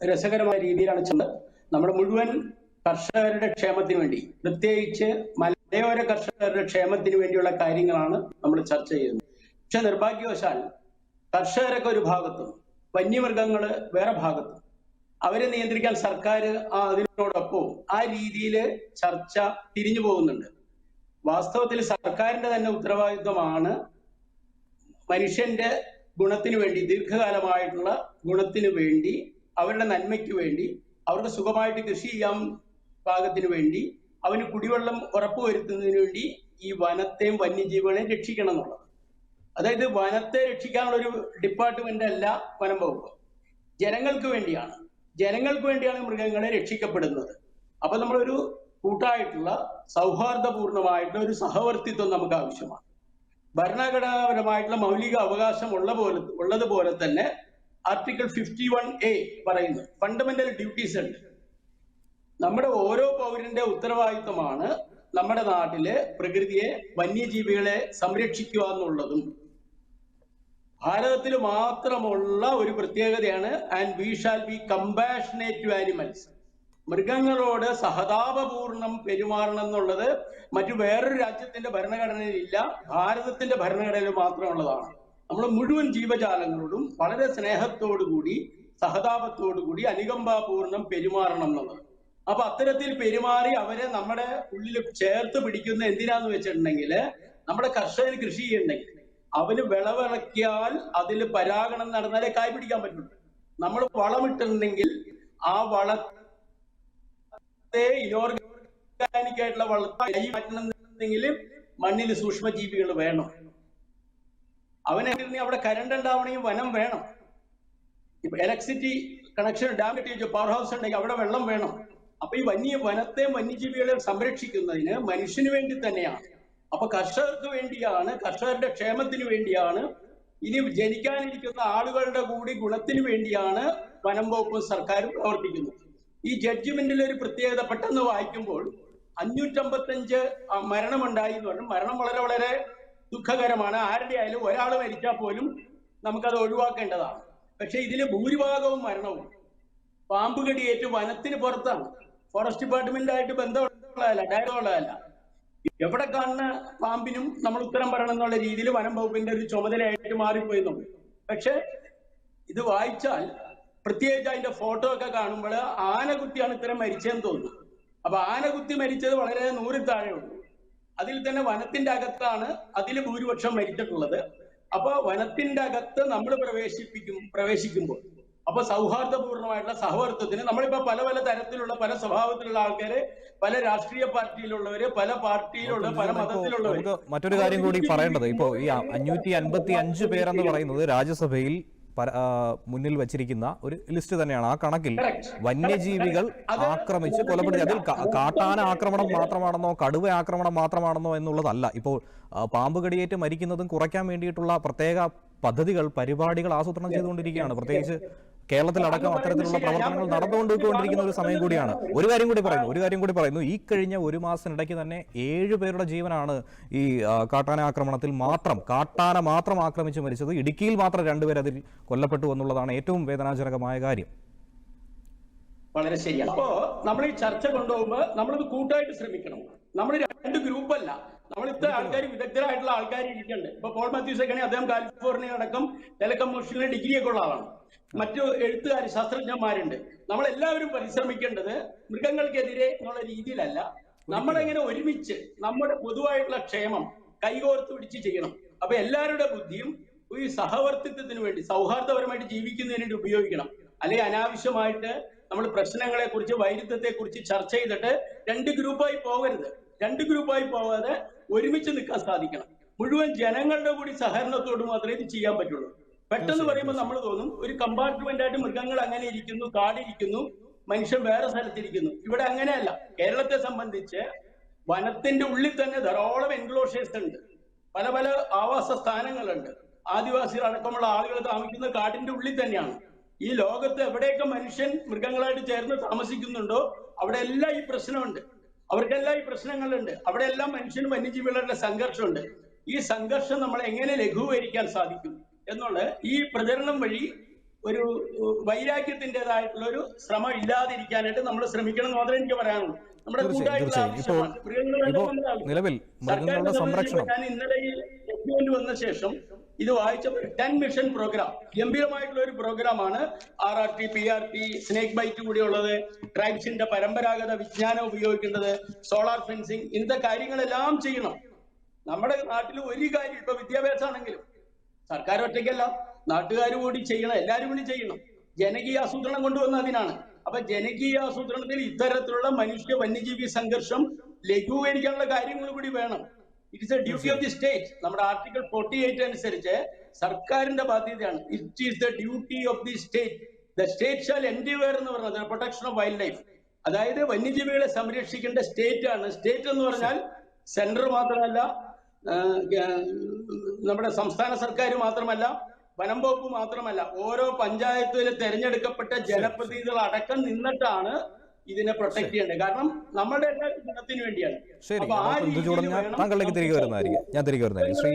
രസകരമായ രീതിയിലാണ് ചെന്നത്. നമ്മുടെ മുഴുവൻ കർഷകരുടെ ക്ഷേമത്തിന് വേണ്ടി, പ്രത്യേകിച്ച് മലയോര കർഷകരുടെ ക്ഷേമത്തിന് വേണ്ടിയുള്ള കാര്യങ്ങളാണ് നമ്മൾ ചർച്ച ചെയ്യുന്നത്. പക്ഷെ നിർഭാഗ്യവശാൽ കർഷകരൊക്കെ ഒരു ഭാഗത്തും വന്യമൃഗങ്ങള് വേറെ ഭാഗത്തും അവരെ നിയന്ത്രിക്കാൻ സർക്കാർ അതിനോടൊപ്പം ആ രീതിയിൽ ചർച്ച തിരിഞ്ഞു പോകുന്നുണ്ട്. വാസ്തവത്തിൽ സർക്കാരിന്റെ തന്നെ ഉത്തരവാദിത്വമാണ് മനുഷ്യന്റെ ഗുണത്തിന് വേണ്ടി, ദീർഘകാലമായിട്ടുള്ള ഗുണത്തിന് വേണ്ടി, അവരുടെ നന്മയ്ക്ക് വേണ്ടി, അവർക്ക് സുഖമായിട്ട് കൃഷി ചെയ്യാൻ പാകത്തിന് വേണ്ടി, അവന് കുടിവെള്ളം ഉറപ്പുവരുത്തുന്നതിന് വേണ്ടി ഈ വനത്തെയും വന്യജീവികളെയും രക്ഷിക്കണം എന്നുള്ളത്. അതായത് വനത്തെ രക്ഷിക്കാനുള്ള ഒരു ഡിപ്പാർട്ട്മെന്റ് അല്ല വനം വകുപ്പ്, ജനങ്ങൾക്ക് വേണ്ടിയാണ്. ജനങ്ങൾക്ക് വേണ്ടിയാണ് മൃഗങ്ങളെ രക്ഷിക്കപ്പെടുന്നത്. അപ്പൊ നമ്മളൊരു കൂട്ടായിട്ടുള്ള സൗഹാർദ്ദപൂർണമായിട്ടുള്ള ഒരു സഹവർത്തിത്വം നമുക്ക് ആവശ്യമാണ്. ഭരണഘടനാപരമായിട്ടുള്ള മൗലിക അവകാശം ഉള്ളതുപോലെ തന്നെ ആർട്ടിക്കിൾ 51A പറയുന്നു, ഫണ്ടമെന്റൽ ഡ്യൂട്ടീസ് ഉണ്ട്. നമ്മുടെ ഓരോ പൗരന്റെ ഉത്തരവാദിത്വമാണ് നമ്മുടെ നാട്ടിലെ പ്രകൃതിയെ, വന്യജീവികളെ സംരക്ഷിക്കുക എന്നുള്ളതും. ഭാരതത്തിൽ മാത്രമുള്ള ഒരു പ്രത്യേകതയാണ് and we shall be compassionate to animals. മൃഗങ്ങളോട് സഹതാപപൂർണം പെരുമാറണം എന്നുള്ളത് മറ്റു വേറൊരു രാജ്യത്തിന്റെ ഭരണഘടനയിലില്ല, ഭാരതത്തിന്റെ ഭരണഘടനയിൽ മാത്രമുള്ളതാണ്. നമ്മൾ മുഴുവൻ ജീവജാലങ്ങളോടും വളരെ സ്നേഹത്തോടുകൂടി, സഹതാപത്തോടുകൂടി, അനുകമ്പാപൂർണം പെരുമാറണം എന്നുള്ളത്. അപ്പൊ അത്തരത്തിൽ പെരുമാറി അവരെ നമ്മുടെ ഉള്ളിൽ ചേർത്ത് പിടിക്കുന്ന എന്തിനാന്ന് വെച്ചിട്ടുണ്ടെങ്കിൽ, നമ്മുടെ കർഷകന് കൃഷി ചെയ്യണമെങ്കിൽ അവന് വിളവിറക്കിയാൽ അതിൽ പരാഗണം നടന്നാലേ കായ് പിടിക്കാൻ പറ്റുള്ളൂ. നമ്മൾ വളമിട്ടിട്ടുണ്ടെങ്കിൽ ആ വളത്തെ ഇനോർഗാനിക് ആയിട്ടുള്ള വളത്തെ മാറ്റണമെന്നുണ്ടെങ്കിൽ മണ്ണിൽ സൂക്ഷ്മജീവികൾ വേണം. അവനെ അവിടെ കരണ്ട് ഉണ്ടാവണമെങ്കിൽ വനം വേണം. ഇപ്പൊ ഇലക്ട്രിസിറ്റി കണക്ഷൻ, ഡാം കെട്ടി പവർ ഹൗസ് ഉണ്ടെങ്കിൽ അവിടെ വെള്ളം വേണം. അപ്പൊ ഈ വനത്തെയും വന്യജീവികളെയും സംരക്ഷിക്കുന്നതിന് മനുഷ്യന് വേണ്ടി തന്നെയാണ്. അപ്പൊ കർഷകർക്ക് വേണ്ടിയാണ്, കർഷകരുടെ ക്ഷേമത്തിന് വേണ്ടിയാണ്, ഇനി ജനിക്കാനിരിക്കുന്ന ആളുകളുടെ കൂടി ഗുണത്തിന് വേണ്ടിയാണ് വനം വകുപ്പും സർക്കാരും പ്രവർത്തിക്കുന്നത്. ഈ ജഡ്ജ്മെന്റിൽ ഒരു പ്രത്യേകത പെട്ടെന്ന് വായിക്കുമ്പോൾ 555 മരണമുണ്ടായി എന്ന് പറഞ്ഞു. മരണം വളരെ വളരെ ദുഃഖകരമാണ്. ആരുടെ ആയാലും ഒരാൾ മരിച്ചാൽ പോലും നമുക്കത് ഒഴിവാക്കേണ്ടതാണ്. പക്ഷെ ഇതില് ഭൂരിഭാഗവും മരണവും പാമ്പ് കടിയേറ്റ് വനത്തിന് പുറത്താണ്. ഫോറസ്റ്റ് ഡിപ്പാർട്ട്മെന്റായിട്ട് ബന്ധമുള്ളതല്ല, ഡയറക്റ്റുള്ളതല്ല. എവിടെ കാണുന്ന പാമ്പിനും നമ്മൾ ഉത്തരം പറയണം എന്നുള്ള രീതിയിൽ വനം വകുപ്പിന്റെ ഒരു ചുമതലയായിട്ട് മാറിപ്പോയിന്നുണ്ട്. പക്ഷെ ഇത് വായിച്ചാൽ, പ്രത്യേകിച്ച് അതിന്റെ ഫോട്ടോ ഒക്കെ കാണുമ്പോൾ ആനകുത്തിയാണ് ഇത്തരം മരിച്ചതെന്ന് തോന്നുന്നു. അപ്പൊ ആനകുത്തി മരിച്ചത് വളരെ 100 താഴെ ഉള്ളൂ. അതിൽ തന്നെ വനത്തിന്റെ അകത്താണ് അതിൽ ഭൂരിപക്ഷം മരിച്ചിട്ടുള്ളത്. അപ്പൊ വനത്തിന്റെ അകത്ത് നമ്മൾ പ്രവേശിക്കുമ്പോൾ അപ്പൊ സൗഹാർദ്ദപൂർണമായിട്ടുള്ള സഹവർത്തത്തിന് നമ്മളിപ്പോ പല പല തരത്തിലുള്ള, പല സ്വഭാവത്തിലുള്ള ആൾക്കാര്, പല രാഷ്ട്രീയ പാർട്ടിയിലുള്ളവര്, പല പാർട്ടിയിലുള്ള, പല മതത്തിലുള്ളവര്. മറ്റൊരു കാര്യം കൂടി പറയേണ്ടത്, ഇപ്പോ ഈ 555 പേരെന്ന് പറയുന്നത് രാജ്യസഭയിൽ മുന്നിൽ വച്ചിരിക്കുന്ന ഒരു ലിസ്റ്റ് തന്നെയാണ്. ആ കണക്കിൽ വന്യജീവികൾ ആക്രമിച്ച് കൊലപ്പെടുത്തി, അതിൽ കാട്ടാന ആക്രമണം മാത്രമാണെന്നോ കടുവ ആക്രമണം മാത്രമാണെന്നോ എന്നുള്ളതല്ല. ഇപ്പോൾ പാമ്പ് കടിയേറ്റ് മരിക്കുന്നതും കുറയ്ക്കാൻ വേണ്ടിയിട്ടുള്ള പ്രത്യേക പദ്ധതികൾ, പരിപാടികൾ ആസൂത്രണം ചെയ്തുകൊണ്ടിരിക്കുകയാണ്. പ്രത്യേകിച്ച് കേരളത്തിലടക്കം അത്തരത്തിലുള്ള പ്രവർത്തനങ്ങൾ നടന്നുകൊണ്ടിരിക്കുന്ന ഒരു സമയം കൂടിയാണ്. ഒരു കാര്യം കൂടി പറയുന്നു, ഈ കഴിഞ്ഞ ഒരു മാസത്തിനിടയ്ക്ക് തന്നെ 7 പേരുടെ ജീവനാണ് ഈ കാട്ടാന ആക്രമണത്തിൽ കാട്ടാന മാത്രം ആക്രമിച്ച് മരിച്ചത്. ഇടുക്കിയിൽ മാത്രം 2 പേർ അതിൽ കൊല്ലപ്പെട്ടു എന്നുള്ളതാണ് ഏറ്റവും വേദനാജനകമായ കാര്യം. വളരെ ശരിയാണ്. അപ്പോ നമ്മൾ ഈ ചർച്ച കൊണ്ടുപോകുമ്പോൾ നമ്മളിത് കൂട്ടായിട്ട് ശ്രമിക്കണം. നമ്മൾ 2 ഗ്രൂപ്പല്ല. നമ്മൾ ഇത്ര ആൾക്കാർ, വിദഗ്ധരായിട്ടുള്ള ആൾക്കാർ ഇരിക്കുന്നുണ്ട്. ഇപ്പൊ പോൾ മാത്യൂസ് ഒക്കെ അദ്ദേഹം കാലിഫോർണിയ അടക്കം ടെലികമ്മ്യൂണിക്കേഷനിലെ ഡിഗ്രിയൊക്കെ ഉള്ള ആളാണ്. മറ്റു എഴുത്തുകാർ, ശാസ്ത്രജ്ഞന്മാരുണ്ട്. നമ്മളെല്ലാവരും പരിശ്രമിക്കേണ്ടത് മൃഗങ്ങൾക്കെതിരെ എന്നുള്ള രീതിയിലല്ല, നമ്മളെങ്ങനെ ഒരുമിച്ച് നമ്മുടെ പൊതുവായിട്ടുള്ള ക്ഷേമം കൈകോർത്ത് പിടിച്ച് ചെയ്യണം. അപ്പൊ എല്ലാവരുടെ ബുദ്ധിയും ഈ സഹവർത്തിത്വത്തിന് വേണ്ടി, സൗഹാർദ്ദപരമായിട്ട് ജീവിക്കുന്നതിന് വേണ്ടി ഉപയോഗിക്കണം. അല്ലെങ്കിൽ അനാവശ്യമായിട്ട് നമ്മൾ പ്രശ്നങ്ങളെ കുറിച്ച്, വൈരുദ്ധ്യത്തെ കുറിച്ച് ചർച്ച ചെയ്തിട്ട് 2 ഗ്രൂപ്പായി പോകരുത്. 2 ഗ്രൂപ്പായി പോകാതെ ഒരുമിച്ച് നിൽക്കാൻ സാധിക്കണം. മുഴുവൻ ജനങ്ങളുടെ കൂടി സഹകരണത്തോട് മാത്രമേ ഇത് ചെയ്യാൻ പറ്റുള്ളൂ. പെട്ടെന്ന് പറയുമ്പോൾ നമ്മൾ തോന്നും ഒരു കമ്പാർട്ട്മെന്റ് ആയിട്ട് മൃഗങ്ങൾ അങ്ങനെ ഇരിക്കുന്നു, കാടിരിക്കുന്നു, മനുഷ്യൻ വേറെ സ്ഥലത്തിരിക്കുന്നു. ഇവിടെ അങ്ങനെയല്ല. കേരളത്തെ സംബന്ധിച്ച് വനത്തിന്റെ ഉള്ളിൽ തന്നെ ധാരാളം എൻക്ലോഷേഴ്സ് ഉണ്ട്, പല പല ആവാസ സ്ഥാനങ്ങളുണ്ട്. ആദിവാസികൾ അടക്കമുള്ള ആളുകൾ താമസിക്കുന്ന കാടിന്റെ ഉള്ളിൽ തന്നെയാണ്. ഈ ലോകത്ത് എവിടെയൊക്കെ മനുഷ്യൻ മൃഗങ്ങളായിട്ട് ചേർന്ന് താമസിക്കുന്നുണ്ടോ അവിടെ എല്ലാം ഈ പ്രശ്നമുണ്ട്. അവർക്കെല്ലാം ഈ പ്രശ്നങ്ങളുണ്ട്. അവിടെയെല്ലാം മനുഷ്യനും വന്യജീവികളുടെ സംഘർഷമുണ്ട്. ഈ സംഘർഷം നമ്മൾ എങ്ങനെ ലഘൂകരിക്കാൻ സാധിക്കും എന്നുള്ള ഈ പ്രചരണം വഴി ഒരു വൈരാഗ്യത്തിൻ്റെതായിട്ടുള്ള ഒരു ശ്രമം ഇല്ലാതിരിക്കാനായിട്ട് നമ്മൾ ശ്രമിക്കണം എന്ന് മാത്രമേ എനിക്ക് പറയാനുള്ളൂ. നമ്മുടെ കൂട്ടായിട്ടുള്ള ആവശ്യമാണ്. നിലവിൽ മൃഗങ്ങളുടെ സംരക്ഷണം ഞാൻ ഇന്നലെ ഈ ഡോക്യുമെന്റ് വന്ന ശേഷം ഇത് വായിച്ച 10 മിഷൻ പ്രോഗ്രാം, ഗംഭീരമായിട്ടുള്ള ഒരു പ്രോഗ്രാമാണ്. RRT, PRT, സ്നേക്ക് ബൈറ്റ് കൂടിയുള്ളത്, ട്രൈബ്സിന്റെ പരമ്പരാഗത വിജ്ഞാനം ഉപയോഗിക്കേണ്ടത്, സോളാർ ഫെൻസിങ്, ഇന്നത്തെ കാര്യങ്ങളെല്ലാം ചെയ്യണം. നമ്മുടെ നാട്ടിൽ ഒരു കാര്യം, ഇപ്പൊ വിദ്യാഭ്യാസമാണെങ്കിലും സർക്കാർ ഒറ്റയ്ക്കല്ല, നാട്ടുകാർ കൂടി ചെയ്യണം, എല്ലാവരും കൂടി ചെയ്യണം. ജനകീയ ആസൂത്രണം കൊണ്ടുവന്ന അതിനാണ്. അപ്പൊ ജനകീയ ആസൂത്രണത്തിൽ ഇത്തരത്തിലുള്ള മനുഷ്യ വന്യജീവി സംഘർഷം ലഘൂകരിക്കാനുള്ള കാര്യങ്ങൾ കൂടി വേണം. It is A duty of the state. നമ്മുടെ ആർട്ടിക്കിൾ 48 അനുസരിച്ച് സർക്കാരിന്റെ ബാധ്യതയാണ്. It is the duty of the state. The state shall endeavour എന്ന് പറഞ്ഞത് പ്രൊട്ടക്ഷൻ ഓഫ് വൈൽഡ് ലൈഫ്. അതായത് വന്യജീവികളെ സംരക്ഷിക്കേണ്ട സ്റ്റേറ്റ് ആണ്. സ്റ്റേറ്റ് എന്ന് പറഞ്ഞാൽ സെൻട്രൽ മാത്രമല്ല, നമ്മുടെ സംസ്ഥാന സർക്കാർ മാത്രമല്ല, വനം വകുപ്പ് മാത്രമല്ല, ഓരോ പഞ്ചായത്തിലെ തെരഞ്ഞെടുക്കപ്പെട്ട ജനപ്രതിനിധികൾ അടക്കം നിന്നിട്ടാണ് ഇതിനെ പ്രൊട്ടക്ട് ചെയ്യേണ്ടത്. കാരണം നമ്മുടെ എല്ലാ ഗുണത്തിന് വേണ്ടിയാണ്. ശരി, താങ്കളിലേക്ക് തിരികെ വരുന്നതായിരിക്കും. ഞാൻ തിരികെ വരുന്നതായിരിക്കും. ശ്രീ